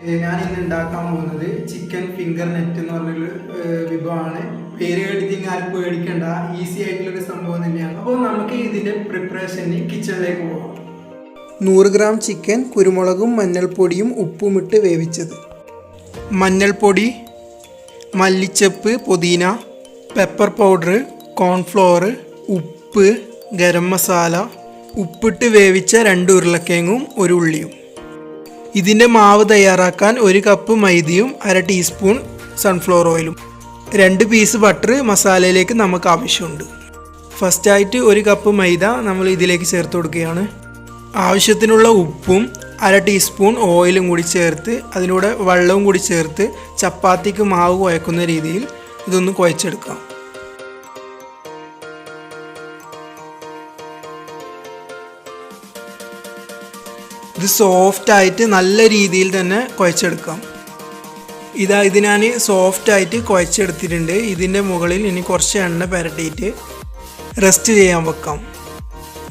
ഞാൻ ഇന്ന് ഉണ്ടാക്കാൻ പോകുന്നത് ചിക്കൻ ഫിംഗർ നെറ്റ് എന്ന് പറഞ്ഞൊരു വിഭവമാണ്. പേര് കേട്ടിട്ട് ആരും പേടിക്കണ്ട, ഈസി ആയിട്ടുള്ളൊരു സംഭവം തന്നെയാണ്. അപ്പോൾ നമുക്ക് ഇതിൻ്റെ പ്രിപ്പറേഷന് കിച്ചണിലേക്ക് പോകാം. 100 ഗ്രാം ചിക്കൻ കുരുമുളകും മഞ്ഞൾപ്പൊടിയും ഉപ്പുമിട്ട് വേവിച്ചത്, മഞ്ഞൾപ്പൊടി, മല്ലിച്ചപ്പ്, പുതിന, പെപ്പർ പൗഡർ, കോൺഫ്ലോർ, ഉപ്പ്, ഗരം മസാല, ഉപ്പിട്ട് വേവിച്ച 2 ഉരുളക്കിഴങ്ങും 1 ഉള്ളിയും. ഇതിൻ്റെ മാവ് തയ്യാറാക്കാൻ 1 കപ്പ് മൈദയും 1/2 ടീസ്പൂൺ സൺഫ്ലവർ ഓയിലും 2 പീസ് ബട്ടർ മസാലയിലേക്ക് നമുക്ക് ആവശ്യമുണ്ട്. ഫസ്റ്റായിട്ട് 1 കപ്പ് മൈദ നമ്മൾ ഇതിലേക്ക് ചേർത്ത് കൊടുക്കുകയാണ്. ആവശ്യത്തിനുള്ള ഉപ്പും 1/2 ടീസ്പൂൺ ഓയിലും കൂടി ചേർത്ത് അതിലൂടെ വെള്ളവും കൂടി ചേർത്ത് ചപ്പാത്തിക്ക് മാവ് കുഴക്കുന്ന രീതിയിൽ ഇതൊന്ന് കുഴച്ചെടുക്കാം. ഇത് സോഫ്റ്റായിട്ട് നല്ല രീതിയിൽ തന്നെ കുഴച്ചെടുക്കാം. ഇത് ഞാൻ സോഫ്റ്റായിട്ട് കുഴച്ചെടുത്തിട്ടുണ്ട്. ഇതിൻ്റെ മുകളിൽ ഇനി കുറച്ച് എണ്ണ പുരട്ടിയിട്ട് റെസ്റ്റ് ചെയ്യാൻ വെക്കാം.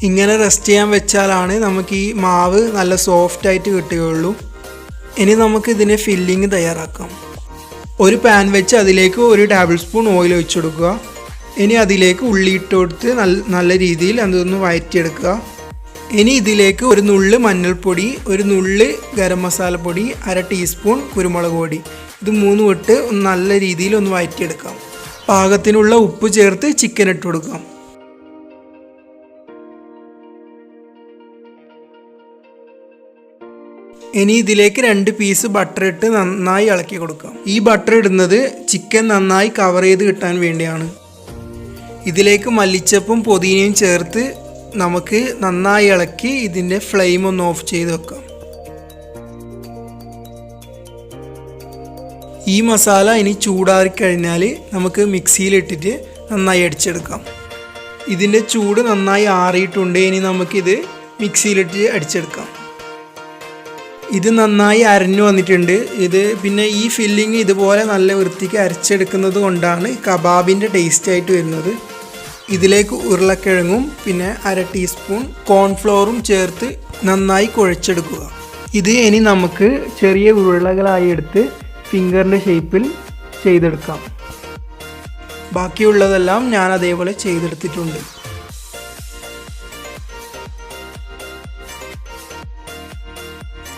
ഇങ്ങനെ റെസ്റ്റ് ചെയ്യാൻ വെച്ചാലാണ് നമുക്ക് ഈ മാവ് നല്ല സോഫ്റ്റായിട്ട് കിട്ടുകയുള്ളൂ. ഇനി നമുക്ക് ഇതിൻ്റെ ഫില്ലിങ് തയ്യാറാക്കാം. ഒരു പാൻ വെച്ച് അതിലേക്ക് 1 ടേബിൾ സ്പൂൺ ഓയിൽ ഒഴിച്ചു കൊടുക്കുക. ഇനി അതിലേക്ക് ഉള്ളി ഇട്ട് കൊടുത്ത് നല്ല രീതിയിൽ അതൊന്ന് വഴറ്റിയെടുക്കുക. ഇനി ഇതിലേക്ക് 1 നുള്ള് മഞ്ഞൾപ്പൊടി, 1 നുള്ള് ഗരം മസാലപ്പൊടി, 1/2 ടീസ്പൂൺ കുരുമുളക് പൊടി, ഇത് 3 ഇട്ട് നല്ല രീതിയിൽ ഒന്ന് വഴറ്റിയെടുക്കാം. പാകത്തിനുള്ള ഉപ്പ് ചേർത്ത് ചിക്കൻ ഇട്ട് കൊടുക്കാം. ഇനി ഇതിലേക്ക് 2 പീസ് ബട്ടർ ഇട്ട് നന്നായി ഇളക്കി കൊടുക്കാം. ഈ ബട്ടർ ഇടുന്നത് ചിക്കൻ നന്നായി കവർ ചെയ്ത് കിട്ടാൻ വേണ്ടിയാണ്. ഇതിലേക്ക് മല്ലിച്ചപ്പും പുതിനയും ചേർത്ത് നമുക്ക് നന്നായി ഇളക്കി ഇതിൻ്റെ ഫ്ലെയിം ഒന്ന് ഓഫ് ചെയ്ത് വെക്കാം. ഈ മസാല ഇനി ചൂടാറി കഴിഞ്ഞാൽ നമുക്ക് മിക്സിയിലിട്ടിട്ട് നന്നായി അടിച്ചെടുക്കാം. ഇതിൻ്റെ ചൂട് നന്നായി ആറിയിട്ടുണ്ട്. ഇനി നമുക്കിത് മിക്സിയിലിട്ട് അടിച്ചെടുക്കാം. ഇത് നന്നായി അരഞ്ഞു വന്നിട്ടുണ്ട്. പിന്നെ ഈ ഫില്ലിങ് ഇതുപോലെ നല്ല വൃത്തിക്ക് അരച്ചെടുക്കുന്നത് കൊണ്ടാണ് കബാബിൻ്റെ ടേസ്റ്റ് ആയിട്ട് വരുന്നത്. ഇതിലേക്ക് ഉരുളക്കിഴങ്ങും പിന്നെ 1/2 ടീസ്പൂൺ കോൺഫ്ലോറും ചേർത്ത് നന്നായി കുഴച്ചെടുക്കുക. ഇത് ഇനി നമുക്ക് ചെറിയ ഉരുളകളായി എടുത്ത് ഫിംഗറിൻ്റെ ഷേപ്പിൽ ചെയ്തെടുക്കാം. ബാക്കിയുള്ളതെല്ലാം ഞാൻ അതേപോലെ ചെയ്തെടുത്തിട്ടുണ്ട്.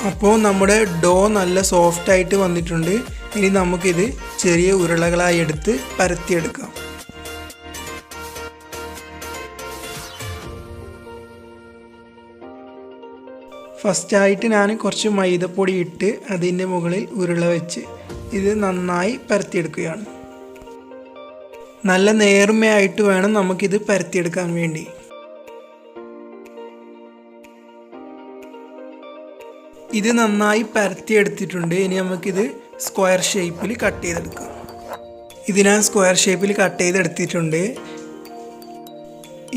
അപ്പോൾ നമ്മുടെ ഡോ നല്ല സോഫ്റ്റായിട്ട് വന്നിട്ടുണ്ട്. ഇനി നമുക്കിത് ചെറിയ ഉരുളകളായി എടുത്ത് പരത്തിയെടുക്കാം. ഫസ്റ്റായിട്ട് ഞാൻ കുറച്ച് മൈദപ്പൊടി ഇട്ട് അതിൻ്റെ മുകളിൽ ഉരുള വെച്ച് ഇത് നന്നായി പരത്തിയെടുക്കുകയാണ്. നല്ല നേർമയായിട്ട് വേണം നമുക്കിത് പരത്തിയെടുക്കാൻ വേണ്ടി. ഇത് നന്നായി പരത്തിയെടുത്തിട്ടുണ്ട്. ഇനി നമുക്കിത് സ്ക്വയർ ഷേപ്പിൽ കട്ട് ചെയ്തെടുക്കാം. ഇത് ഞാൻ സ്ക്വയർ ഷേപ്പിൽ കട്ട് ചെയ്തെടുത്തിട്ടുണ്ട്.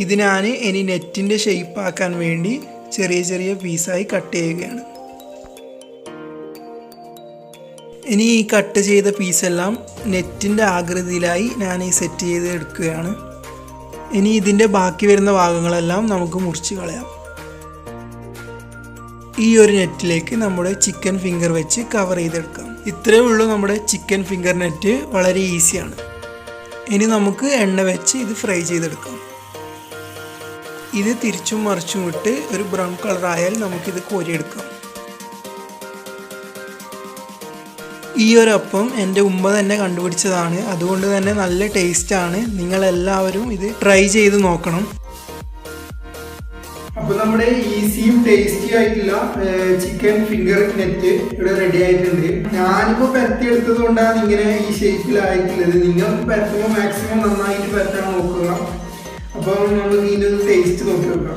ഇത് ഞാൻ ഇനി നെറ്റിൻ്റെ ഷേപ്പാക്കാൻ വേണ്ടി ചെറിയ ചെറിയ പീസായി കട്ട് ചെയ്യുകയാണ്. ഇനി ഈ കട്ട് ചെയ്ത പീസെല്ലാം നെറ്റിൻ്റെ ആകൃതിയിലായി ഞാൻ ഈ സെറ്റ് ചെയ്ത് എടുക്കുകയാണ്. ഇനി ഇതിൻ്റെ ബാക്കി വരുന്ന ഭാഗങ്ങളെല്ലാം നമുക്ക് മുറിച്ച് കളയാം. ഈ ഒരു നെറ്റിലേക്ക് നമ്മുടെ ചിക്കൻ ഫിംഗർ വെച്ച് കവർ ചെയ്തെടുക്കാം. ഇത്രയേ ഉള്ളൂ നമ്മുടെ ചിക്കൻ ഫിംഗർ നെറ്റ്. വളരെ ഈസിയാണ്. ഇനി നമുക്ക് എണ്ണ വെച്ച് ഇത് ഫ്രൈ ചെയ്തെടുക്കാം. ഇത് തിരിച്ചും മറിച്ചും ഇട്ട് ഒരു ബ്രൗൺ കളർ ആയാൽ നമുക്കിത് കോരിയെടുക്കാം. ഈ ഒരു അപ്പം എൻ്റെ ഉമ്മ തന്നെ കണ്ടുപിടിച്ചതാണ്. അതുകൊണ്ട് തന്നെ നല്ല ടേസ്റ്റാണ്. നിങ്ങളെല്ലാവരും ഇത് ട്രൈ ചെയ്ത് നോക്കണം. അപ്പോൾ നമ്മുടെ ഈസിയും ടേസ്റ്റി ആയിട്ടുള്ള ചിക്കൻ ഫിംഗർ നെറ്റ് ഇവിടെ റെഡി ആയിട്ടുണ്ട്. ഞാനിപ്പോൾ പരത്തിയെടുത്തത് കൊണ്ടാണ് ഇങ്ങനെ ഈ ഷേപ്പിലായിട്ടുള്ളത്. നിങ്ങൾക്ക് പരത്തുമ്പോൾ മാക്സിമം നന്നായിട്ട് പരത്താൻ നോക്കുക. അപ്പോൾ നമുക്ക് ഇതിൻ്റെ ടേസ്റ്റ് നോക്കി നോക്കാം.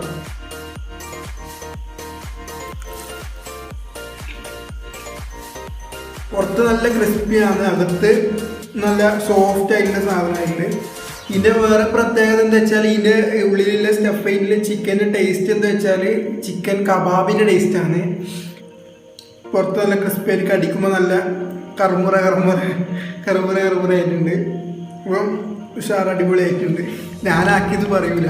പുറത്ത് നല്ല ക്രിസ്പിയാണ്, അകത്ത് നല്ല സോഫ്റ്റ് ആയിട്ടുള്ള സാധനമായിട്ട്. ഇതിൻ്റെ വേറെ പ്രത്യേകത എന്താ വെച്ചാൽ ഇതിൻ്റെ ഉള്ളിലുള്ള സ്റ്റഫിൻ്റെ ചിക്കൻ്റെ ടേസ്റ്റ് എന്താ വെച്ചാൽ ചിക്കൻ കബാബിൻ്റെ ടേസ്റ്റാണ്. പുറത്ത് നല്ല ക്രിസ്പിയായിട്ട് കടിക്കുമ്പോൾ നല്ല കറുമുറ ആയിട്ടുണ്ട്. അപ്പം ഉഷാർ അടിപൊളിയായിട്ടുണ്ട്. ഞാനാക്കിയത് പറയൂല.